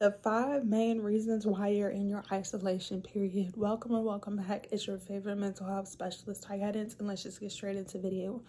The 5 main reasons why you're in your isolation period. Welcome and welcome back. It's your favorite mental health specialist, Ty Guidance, and let's just get straight into video.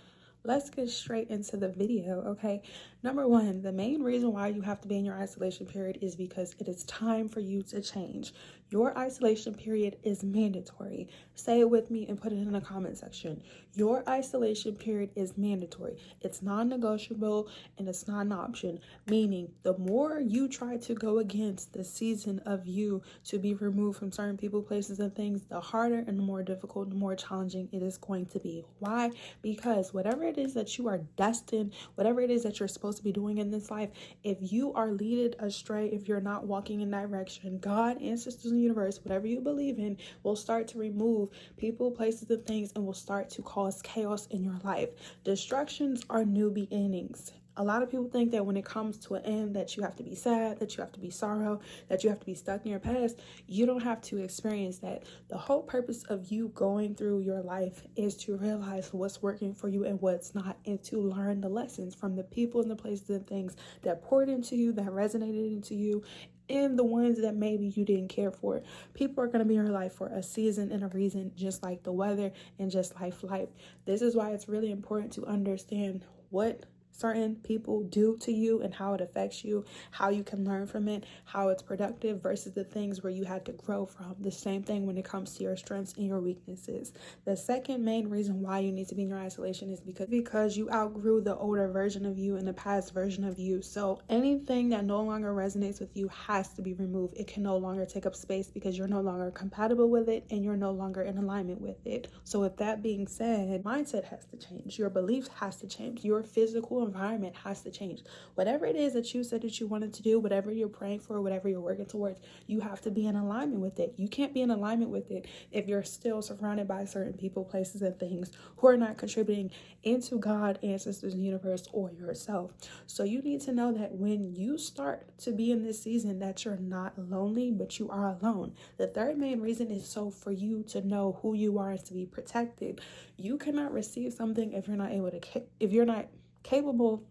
Let's get straight into the video, okay? Number one, the main reason why you have to be in your isolation period is because it is time for you to change. Your isolation period is mandatory. Say it with me and put it in the comment section. Your isolation period is mandatory. It's non-negotiable and it's not an option, meaning the more you try to go against the season of you to be removed from certain people, places, and things, the harder and the more difficult and the more challenging it is going to be. Why? Because whatever it is that you are destined, whatever it is that you're supposed to be doing in this life, if you are led astray, if you're not walking in direction, God, ancestors in the universe, whatever you believe in, will start to remove people, places, and things and will start to cause chaos in your life. Destructions are new beginnings. A lot of people think that when it comes to an end that you have to be sad, that you have to be sorrow, that you have to be stuck in your past. You don't have to experience that. The whole purpose of you going through your life is to realize what's working for you and what's not, and to learn the lessons from the people and the places and things that poured into you, that resonated into you, and the ones that maybe you didn't care for. People are going to be in your life for a season and a reason, just like the weather and just like life. This is why it's really important to understand what certain people do to you and how it affects you, how you can learn from it, how it's productive versus the things where you had to grow from. The same thing when it comes to your strengths and your weaknesses. The second main reason why you need to be in your isolation is because you outgrew the older version of you and the past version of you. So anything that no longer resonates with you has to be removed. It can no longer take up space because you're no longer compatible with it and you're no longer in alignment with it. So with that being said, mindset has to change. Your beliefs has to change. Your physical environment has to change. Whatever it is that you said that you wanted to do, whatever you're praying for, whatever you're working towards, you have to be in alignment with it. You can't be in alignment with it if you're still surrounded by certain people, places, and things who are not contributing into God, ancestors, the universe, or yourself. So you need to know that when you start to be in this season that you're not lonely, but you are alone. The third main reason is so for you to know who you are and to be protected. You cannot receive something if you're not able to, if you're not capable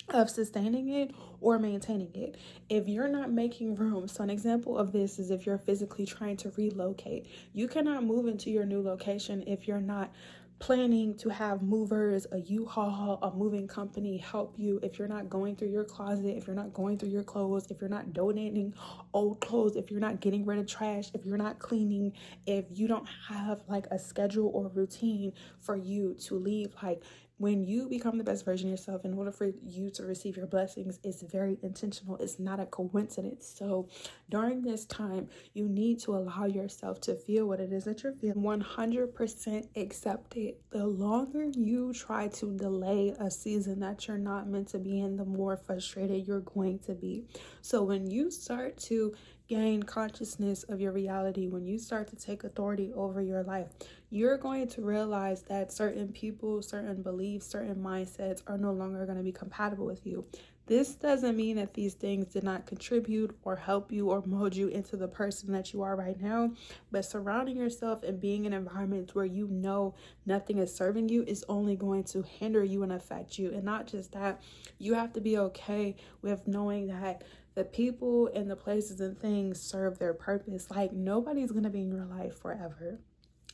of sustaining it or maintaining it. If you're not making room, so an example of this is if you're physically trying to relocate, you cannot move into your new location if you're not planning to have movers, a U-Haul, a moving company help you, if you're not going through your closet, if you're not going through your clothes, if you're not donating old clothes, if you're not getting rid of trash, if you're not cleaning, if you don't have like a schedule or routine for you to leave. Like, when you become the best version of yourself, in order for you to receive your blessings, it's very intentional. It's not a coincidence. So during this time, you need to allow yourself to feel what it is that you're feeling. 100% accept it. The longer you try to delay a season that you're not meant to be in, the more frustrated you're going to be. So when you start to gain consciousness of your reality, when you start to take authority over your life, you're going to realize that certain people, certain beliefs, certain mindsets are no longer going to be compatible with you. This doesn't mean that these things did not contribute or help you or mold you into the person that you are right now, but surrounding yourself and being in environments where you know nothing is serving you is only going to hinder you and affect you. And not just that, you have to be okay with knowing that the people and the places and things serve their purpose. Like, nobody's going to be in your life forever.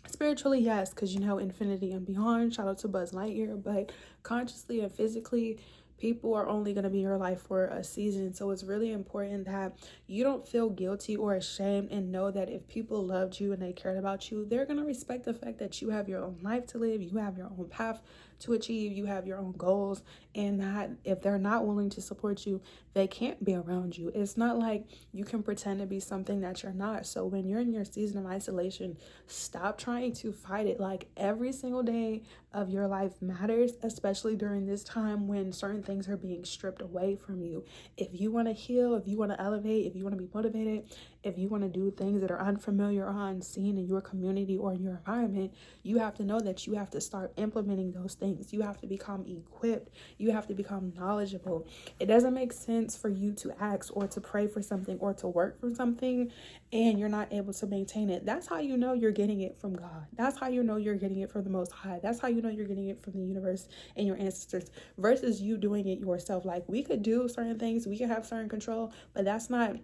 Spiritually, yes, because you know, infinity and beyond. Shout out to Buzz Lightyear. But consciously and physically, people are only going to be in your life for a season. So it's really important that you don't feel guilty or ashamed, and know that if people loved you and they cared about you, they're going to respect the fact that you have your own life to live, you have your own path to achieve, you have your own goals, and that if they're not willing to support you, they can't be around you. It's not like you can pretend to be something that you're not. So when you're in your season of isolation, stop trying to fight it. Like, every single day of your life matters, especially during this time when certain things are being stripped away from you. If you want to heal, if you want to elevate, if you want to be motivated, if you want to do things that are unfamiliar or unseen in your community or in your environment, you have to know that you have to start implementing those things. You have to become equipped. You have to become knowledgeable. It doesn't make sense for you to ask or to pray for something or to work for something and you're not able to maintain it. That's how you know you're getting it from God. That's how you know you're getting it from the Most High. That's how you know you're getting it from the universe and your ancestors, versus you doing it yourself. Like, we could do certain things, we could have certain control, but that's not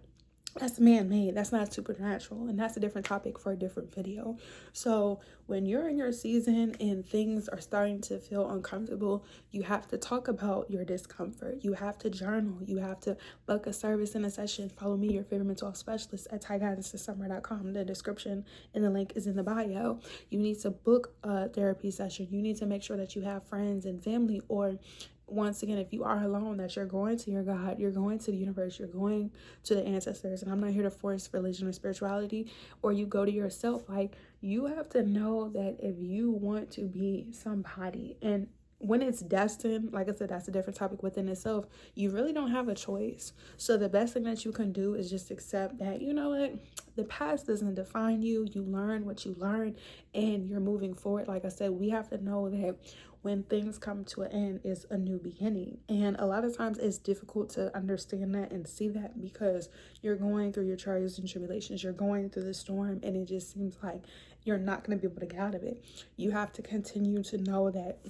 That's man-made. That's not supernatural, and that's a different topic for a different video. So when you're in your season and things are starting to feel uncomfortable, you have to talk about your discomfort. You have to journal. You have to book a service in a session. Follow me, your favorite mental health specialist, at TyGuidance.summer.com. The description and the link is in the bio. You need to book a therapy session. You need to make sure that you have friends and family, or once again, if you are alone, that you're going to your God, you're going to the universe, you're going to the ancestors. And I'm not here to force religion or spirituality, or you go to yourself. Like, you have to know that if you want to be somebody, and when it's destined, like I said, that's a different topic within itself, you really don't have a choice. So the best thing that you can do is just accept that, you know what, the past doesn't define you. You learn what you learn, and you're moving forward. Like I said, we have to know that when things come to an end is a new beginning. And a lot of times it's difficult to understand that and see that, because you're going through your trials and tribulations, you're going through the storm, and it just seems like you're not going to be able to get out of it. You have to continue to know that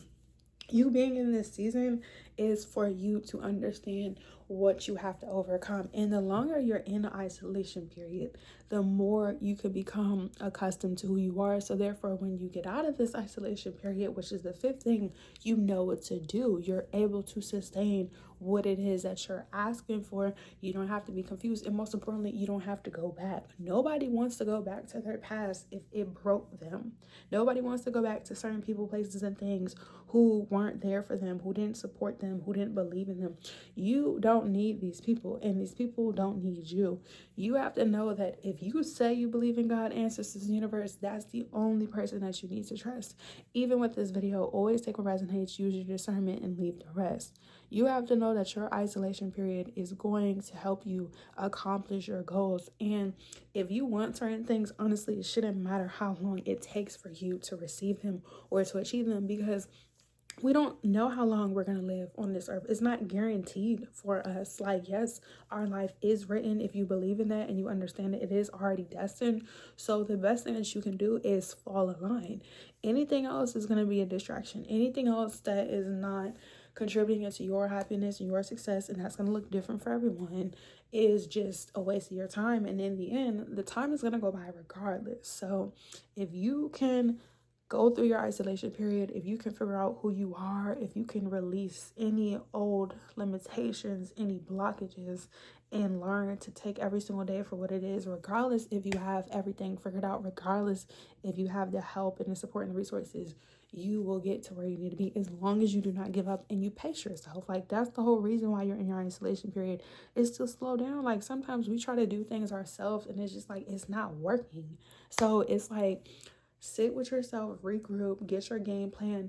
you being in this season is for you to understand what you have to overcome. And the longer you're in the isolation period, the more you could become accustomed to who you are. So therefore, when you get out of this isolation period, which is the fifth thing, you know what to do. You're able to sustain what it is that you're asking for. You don't have to be confused. And most importantly, you don't have to go back. Nobody wants to go back to their past if it broke them. Nobody wants to go back to certain people, places, and things who weren't there for them, who didn't support them, who didn't believe in them. You don't need these people, and these people don't need you. You have to know that if you say you believe in God, ancestors, universe, that's the only person that you need to trust. Even with this video, always take what resonates, use your discernment, and leave the rest. You have to know that your isolation period is going to help you accomplish your goals. And if you want certain things, honestly, it shouldn't matter how long it takes for you to receive them or to achieve them, because we don't know how long we're going to live on this earth. It's not guaranteed for us. Like, yes, our life is written. If you believe in that and you understand that it is already destined. So the best thing that you can do is fall in line. Anything else is going to be a distraction. Anything else that is not contributing into your happiness and your success, and that's going to look different for everyone, is just a waste of your time. And in the end, the time is going to go by regardless. So if you can go through your isolation period, if you can figure out who you are, if you can release any old limitations, any blockages, and learn to take every single day for what it is, regardless if you have everything figured out, regardless if you have the help and the support and the resources, you will get to where you need to be, as long as you do not give up and you pace yourself. Like, that's the whole reason why you're in your isolation period, is to slow down. Like, sometimes we try to do things ourselves and it's just like, it's not working. So it's like, sit with yourself, regroup, get your game plan,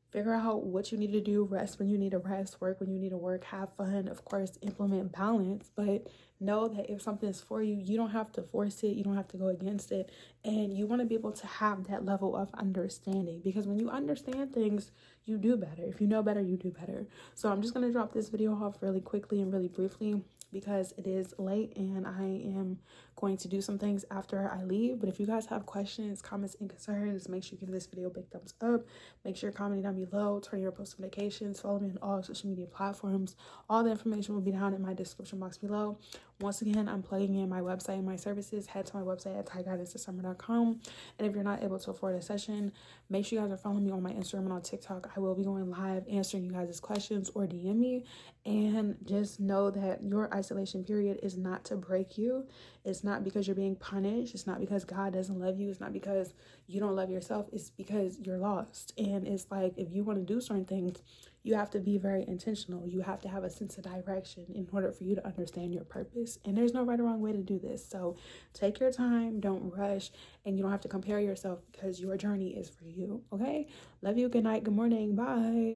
figure out what you need to do, rest when you need to rest, work when you need to work, have fun, of course, implement balance, but know that if something is for you, you don't have to force it, you don't have to go against it, and you want to be able to have that level of understanding, because when you understand things, you do better. If you know better, you do better. So I'm just going to drop this video off really quickly and really briefly, because it is late and I am going to do some things after I leave. But if you guys have questions, comments, and concerns, make sure you give this video a big thumbs up. Make sure you're commenting down below, turn your post notifications, follow me on all social media platforms. All the information will be down in my description box below. Once again, I'm plugging in my website and my services. Head to my website at TyGuidance.summer.com. And if you're not able to afford a session, make sure you guys are following me on my Instagram and on TikTok. I will be going live answering you guys' questions, or DM me. And just know that your isolation period is not to break you. It's not because you're being punished. It's not because God doesn't love you. It's not because you don't love yourself. It's because you're lost. And it's like, if you want to do certain things, you have to be very intentional. You have to have a sense of direction in order for you to understand your purpose. And there's no right or wrong way to do this. So take your time, don't rush, and you don't have to compare yourself, because your journey is for you. Okay? Love you. Good night. Good morning. Bye.